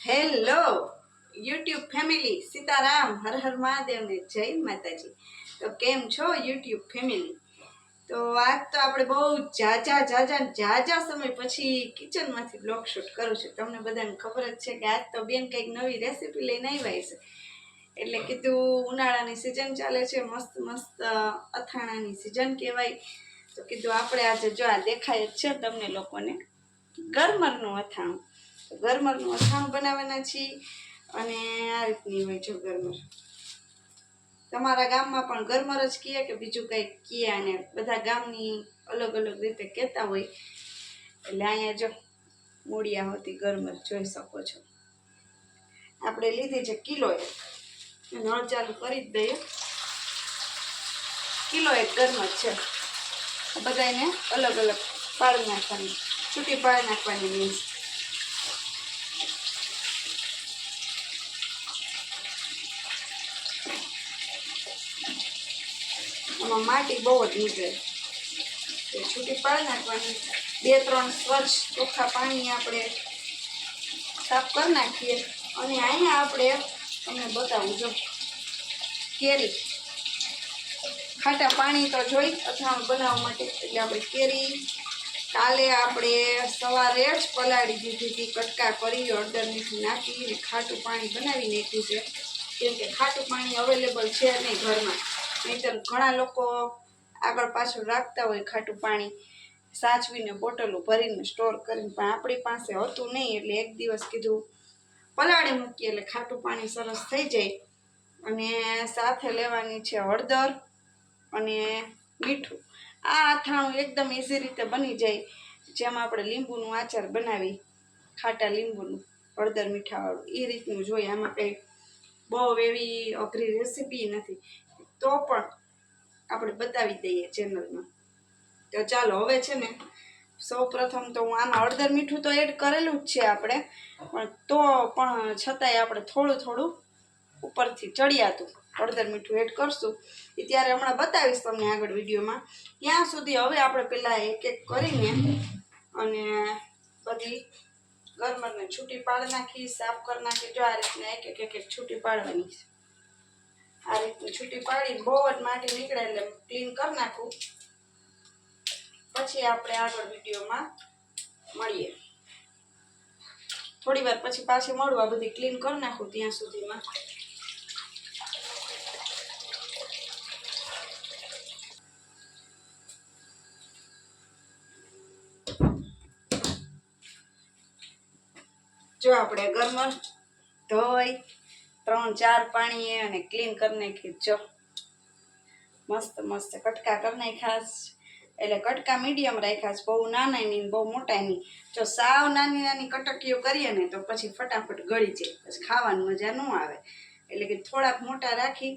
Hello YouTube family, Sitaram, Har Har Mahadev ને જય માતાજી। તો કેમ છો યુટ્યુબ ફેમિલી? તો આજ તો આપણે બહુ જાજા સમય પછી કિચનમાંથી બ્લોગ શૂટ કરું છું। તમને બધાને ખબર જ છે કે આજ તો બેન કંઈક નવી રેસીપી લઈને આવ્યા છે। એટલે કીધું ઉનાળાની સિઝન ચાલે છે, મસ્ત મસ્ત અથાણાની સિઝન કહેવાય। તો કીધું આપણે આજે જો આ દેખાય જ છે તમને લોકોને ગરમરનું અથાણું। ગરમરનું અથાણું બનાવવાના છીએ અને આ રીતની હોય છે ગરમર। તમારા ગામમાં પણ ગરમર જ કહે કે બીજું કંઈક કહે, અને બધા ગામની અલગ અલગ રીતે કહેતા હોય। એટલે અહીંયા જો મૂળિયા હોતી ગરમર જોઈ શકો છો। આપણે લીધી છે કિલો એક, નળ ચાલુ કરી જ દઈએ। કિલો એક ગરમર છે, બધાને અલગ અલગ પાડી નાખવાની, છૂટી પાડી નાખવાની મીન્સ। આમાં માટી બહુ જ નીકળે, છૂટી પાડી નાખવાની। 2-3 સ્વચ્છ ચોખ્ખા પાણી આપણે સાફ કરી નાખીએ। અને અહીંયા આપણે તમને બતાવું, જો કેરી, ખાટા પાણી તો જોઈ અથાણું બનાવવા માટે, એટલે આપણે કેરી કાલે આપણે સવારે જ પલાળી દીધી હતી, કટકા કરી હળદર મીઠું નાખી ખાટું પાણી બનાવી નાખ્યું છે। કેમ કે ખાટું પાણી અવેલેબલ છે નહીં ઘરમાં, નહીંતર ઘણા લોકો આગળ પાછળ રાખતા હોય ખાટું પાણી સાચવીને બોટલો ભરીને સ્ટોર કરીને, પણ આપણી પાસે હતું નહીં। એટલે એક દિવસ કીધું પલાળી મૂકીએ એટલે ખાટું પાણી સરસ થઈ જાય। અને સાથે લેવાની છે હળદર અને મીઠું। આ અથાણું એકદમ ઇઝી રીતે બની જાય, જેમાં આપણે લીંબુનું આચાર બનાવી, ખાટા લીંબુનું હળદર મીઠાવાળું, એ રીતનું જોઈએ। આમાં કંઈ બહુ એવી અઘરી રેસીપી નથી, તો પણ આપણે બતાવી દઈએ ચેનલમાં। તો ચાલો હવે છે ને, સૌ પ્રથમ તો હું આમાં હળદર મીઠું તો એડ કરેલું જ છે આપણે, પણ છતાંય આપણે થોડું થોડું ઉપરથી ચડિયાતું હળદર મીઠું એડ કરશું, એ ત્યારે હમણાં બતાવીશ તમને આગળ વિડીયોમાં। ત્યાં સુધી હવે આપણે પહેલાં એક એક કરીને અને બધી ગરમરને છૂટી પાડી નાખી, સાફ કરી નાખી। જો આ રીતના એક એક છૂટી પાડવાની છે। આ રીતની છૂટી પાડી બહુ જ માટી નીકળે એટલે ક્લીન કરી નાખું, પછી આપણે આગળ વિડીયોમાં મળીએ। થોડી વાર પછી પાછી મળું, આ બધી ક્લીન કરી નાખું ત્યાં સુધીમાં। જો આપણે ગરમર ધોઈ 3-4 પાણીએ અને ક્લીન કરી નાખી। જો મસ્ત મસ્ત કટકા કરી નાખ્યા, એટલે કટકા મીડિયમ રાખ્યા, બહુ નાના નહીં બહુ મોટા નહીં। જો સાવ નાની નાની કટકીઓ કરીએ ને તો પછી ફટાફટ ગળી જાય, પછી ખાવાની મજા ન આવે। એટલે કે થોડાક મોટા રાખી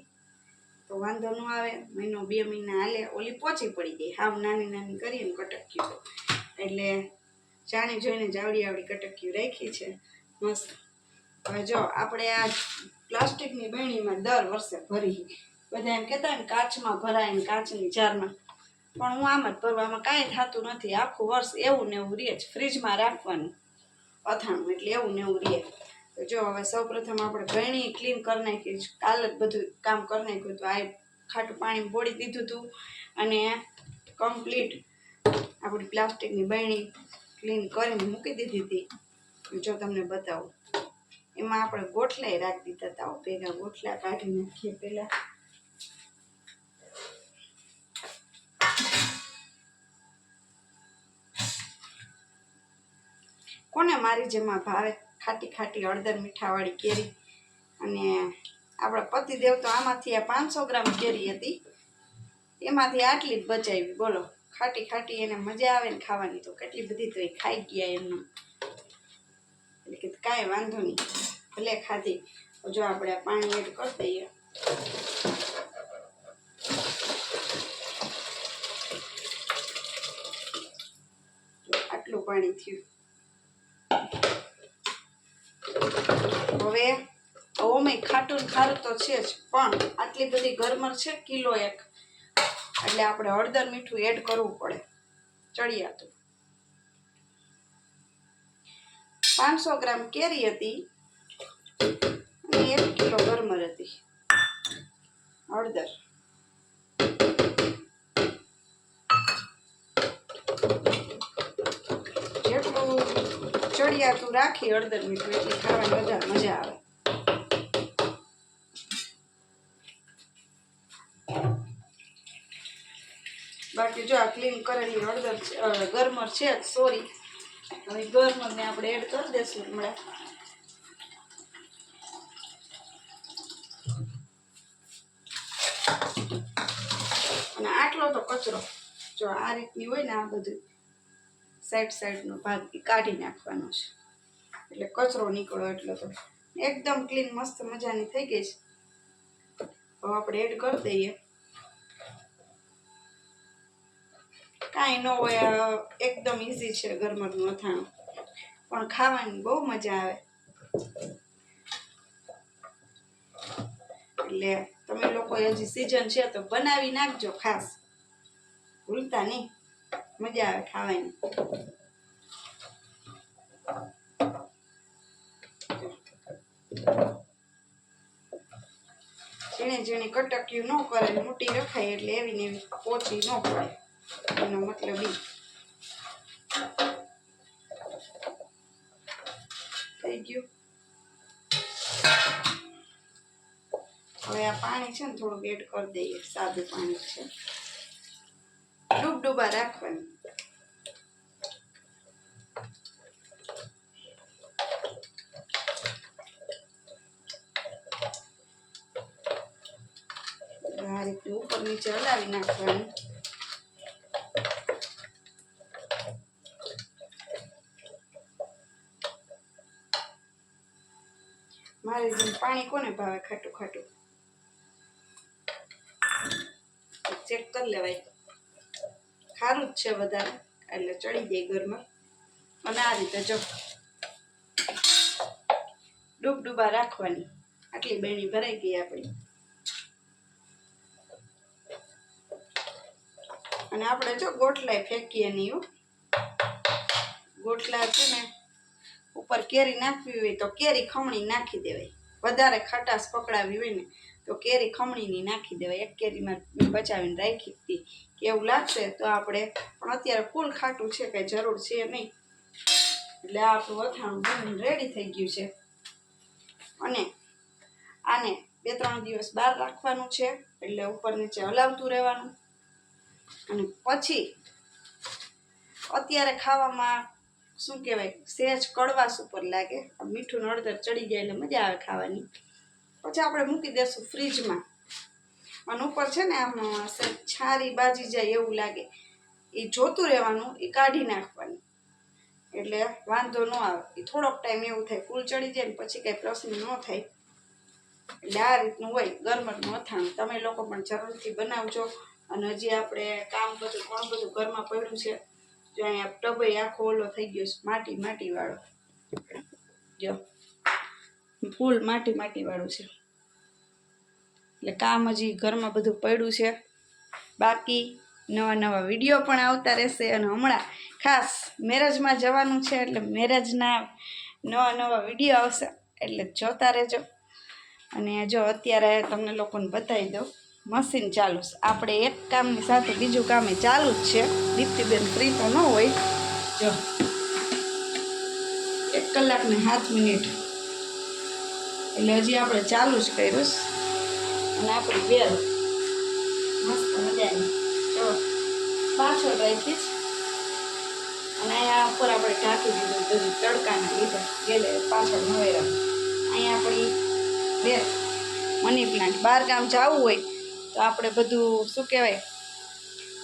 તો વાંધો ન આવે, 1-2 મહિના હાલે, ઓલી પોચી પડી જાય। સાવ નાની નાની કરીએ ને કટકીઓ, એટલે જાણી જોઈને જાવડી આવડી કટકીઓ રાખી છે મસ્ત। હવે જો આપણે આ પ્લાસ્ટિકની બરણીમાં દર વર્ષે ભરી, બધા એમ કહેતા ને કાચમાં ભરાય ને કાચની જારમાં, પણ હું આમ જ ભરવામાં કાંઈ થતું નથી। આખું વર્ષ એવું ને એવું રહે જ, ફ્રીજમાં રાખવાનું અથાણું એટલે એવું ને એવું રહે। તો જો હવે સૌ પ્રથમ આપણે બરણી ક્લીન કરી નાખી, કાલ જ બધું કામ કરી નાખ્યું હતું। આ ખાટું પાણી બોળી દીધું હતું અને કમ્પ્લીટ આપણી પ્લાસ્ટિકની બરણી ક્લીન કરીને મૂકી દીધી હતી। જો તમને બતાવું, એમાં આપણે ગોઠલાય રાખી દીધા હતા, ભેગા ગોઠલા કાઢી નાખીએ પહેલા। કોને મારી જેમાં ભાવે ખાટી ખાટી હળદર મીઠાવાળી કેરી? અને આપણા પતિદેવ તો આમાંથી આ 500 ગ્રામ કેરી હતી, એમાંથી આટલી જ બચાવી, બોલો। ખાટી ખાટી એને મજા આવે ને ખાવાની, તો કેટલી બધી તો એ ખાઈ ગયા એમનું, એટલે કે કાંઈ વાંધો નહીં, ભલે ખાધી। જો આપણે આ પાણી એડ કરી દઈએ, આટલું પાણી થયું। હવે ઓમે ખાટું ખારું તો છે જ, પણ આટલી બધી ગરમર છે કિલો એક, એટલે આપણે હળદર મીઠું એડ કરવું પડે ચડિયાતું। 500 ગ્રામ કેરી હતી, અને 1 કિલો ગરમર હતી. હળદર, જેટલું ચડિયાતું રાખી હળદર મીઠું એટલી ખાવાની વધારે મજા આવે. બાકી જો આ ક્લીન કરેલી હળદર ગરમર છે, સોરી, હવે ગરમરને આપણે એડ કરી દઈશું હમણાં. અને આટલો તો કચરો જો આ રીતની હોય ને, આ બધું સાઈડનો ભાગ કાઢી નાખવાનો છે, એટલે કચરો નીકળો. એટલો તો એકદમ ક્લીન મસ્ત મજાની થઈ ગઈ છે. હવે આપણે એડ કરી દઈએ. કાંઈ ન હોય, એકદમ ઇઝી છે ગરમરનું અથાણું, પણ ખાવાની બહુ મજા આવે. એટલે તમે લોકો હજી સીઝન છે તો બનાવી નાખજો, ખાસ ભૂલતા નહીં, મજા આવે ખાવાની. ઝીણી ઝીણી કટક્યું ન કરે, મોટી રખાય એટલે એવી ને એવી પોચી ન પડે, એનો મતલબ થઈ ગયું. હવે આ પાણી છે ને થોડુંક એડ કરી દઈએ. સાદું પાણી છે, ડૂબડૂબા રાખવાનું. આ રીતે ઉપર નીચે હલાવી નાખવાનું. મારે જેમ પાણી કોને ભાવે ખાટું ખાટું, ચેક કરી લેવાય. ખારું જ છે વધારે એટલે ચડી જાય ગરમર. અને આ રીતે જો ડૂબડૂબા રાખવાની. આટલી બેણી ભરાઈ ગઈ આપણી. અને આપણે જો ગોટલાય ફેંકીએ નહીં. ગોટલા છે ને ઉપર કેરી નાખવી હોય તો કેરી ખમણી નાખી દેવાય. વધારે ખટાશ પકડાવી હોય ને તો કેરી ખમણીની નાખી દેવાય. એક કેરીમાં બચાવીને રાખી હતી કે એવું લાગશે તો આપણે, પણ અત્યારે ફૂલ ખાટું છે, કંઈ જરૂર છે નહીં. એટલે આ આપણું અથાણું બનીને રેડી થઈ ગયું છે. અને આને 2-3 દિવસ બહાર રાખવાનું છે, એટલે ઉપર નીચે હલાવતું રહેવાનું. અને પછી અત્યારે ખાવામાં શું કહેવાય, સહેજ કડવાશ ઉપર લાગે, મીઠું હળદર ચડી જાય એટલે મજા આવે ખાવાની. પછી આપણે મૂકી દઈશું ફ્રીજમાં. અને ઉપર છે ને આમ છારી બાજી જાય એવું લાગે, એ જોતું રહેવાનું, એ કાઢી નાખવાનું, એટલે વાંધો ન આવે. એ થોડોક ટાઈમ એવું થાય, ફૂલ ચડી જાય ને પછી કાંઈ પ્રશ્ન ન થાય. એટલે આ રીતનું હોય ગરમરનું અથાણું. તમે લોકો પણ જરૂરથી બનાવજો. અને હજી આપણે કામ બધું ઘણું બધું ઘરમાં પડ્યું છે. જો અહીંયા ટબે આખો ઓલો થઈ ગયો છે, માટી વાળો. જો ફૂલ માટી વાળું છે, એટલે કામ હજી ઘરમાં બધું પડ્યું છે. બાકી નવા વિડીયો પણ આવતા રહેશે. અને હમણાં ખાસ મેરેજમાં જવાનું છે, એટલે મેરેજના નવા વિડીયો આવશે, એટલે જોતા રહેજો. અને જો અત્યારે તમને લોકોને બતાવી દઉં, મશીન ચાલુ છે. આપણે એક કામની સાથે બીજું કામ ચાલુ જ છે. દીપ્તિબેન ફ્રી તો ન હોય. જો 1 કલાક ને 7 મિનિટ, એટલે હજી આપણે ચાલુ જ કર્યું. અને આપણી બેલ મસ્ત મજાની જો પાછળ રાખી જ. અને અહીંયા ઉપર આપણે ઢાંકી દીધું બધું તડકાના લીધે, ગેલે પાછળ નવેરા. અહીંયા આપણી બેલ મની પ્લાન્ટ. બહાર ગામ જવું હોય તો આપણે બધું શું કહેવાય,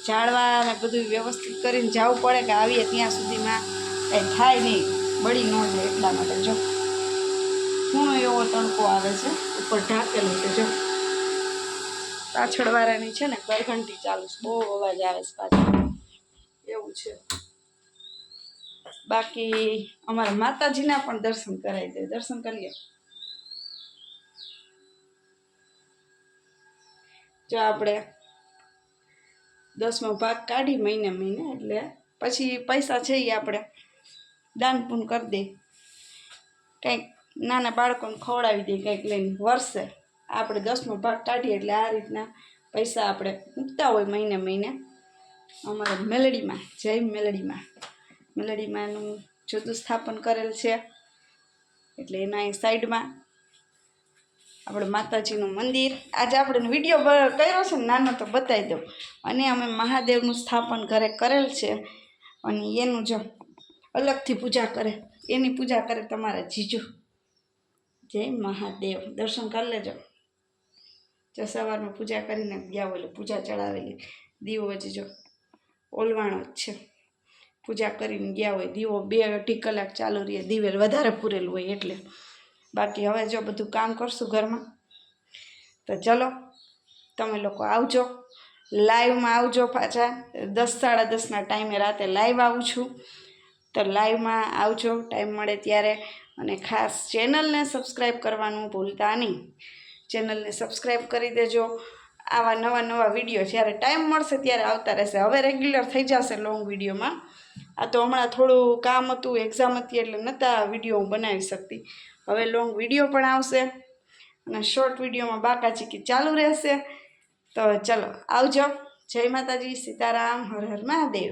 ઝાડવા ને બધું વ્યવસ્થિત કરીને જવું પડે, કે આવીએ ત્યાં સુધીમાં કંઈ થાય નહીં, બળી ન જાય. એટલા માટે જો ઘણો એવો તડકો આવે છે, ઉપર ઢાંકેલું છે. જો પાછળવાળાની છે ને ઘરઘંટી ચાલુ છે, બહુ અવાજ આવે છે પાછળ, એવું છે. બાકી અમારા માતાજીના પણ દર્શન કરાવી દે. દર્શન કરીએ. જો આપણે 10મો ભાગ કાઢી મહિને, એટલે પછી પૈસા છે એ આપણે દાન પૂન કરી દઈએ. કંઈક નાના બાળકોને ખવડાવી દઈએ કંઈક લઈને વર્ષે આપણે 10મો ભાગ કાઢીએ એટલે આ રીતના પૈસા આપણે મૂકતા હોય મહિને મહિને અમારે મેલડીમાં જય મેલડીમાંનું જુદું સ્થાપન કરેલ છે એટલે એના અહીં સાઈડમાં આપણે માતાજીનું મંદિર આજે આપણે વિડીયો કર્યો છે ને નાનો તો બતાવી દઉં અને અમે મહાદેવનું સ્થાપન ઘરે કરેલ છે અને એનું જો અલગથી પૂજા કરે એની પૂજા કરે તમારા જીજુ જય મહાદેવ દર્શન કરી લેજો જો સવારમાં પૂજા કરીને ગયા હોય પૂજા ચડાવેલી દીવો હજી જો ઓલવાણો જ છે પૂજા કરીને ગયા હોય દીવો 2-2.5 કલાક ચાલુ રહે દિવેલ વધારે પૂરેલું હોય એટલે બાકી હવે જો બધું કામ કરશું ઘરમાં તો ચલો તમે લોકો આવજો લાઈવમાં આવજો પાછા 10-10:30ના ટાઈમે રાતે લાઈવ આવું છું તો લાઈવમાં આવજો ટાઈમ મળે ત્યારે અને ખાસ ચેનલને સબસ્ક્રાઈબ કરવાનું ભૂલતા નહીં ચેનલને સબસ્ક્રાઈબ કરી દેજો આવા નવા વિડીયો જ્યારે ટાઈમ મળશે ત્યારે આવતા રહેશે હવે રેગ્યુલર થઈ જશે લોંગ વિડીયોમાં આ તો હમણાં થોડું કામ હતું એક્ઝામ હતી એટલે નહોતા વિડીયો હું બનાવી શકતી હવે લોંગ વિડીયો પણ આવશે અને શોર્ટ વિડીયોમાં બાકાચીકી ચાલુ રહેશે તો ચલો આવજો જય માતાજી સીતારામ હર હર મહાદેવ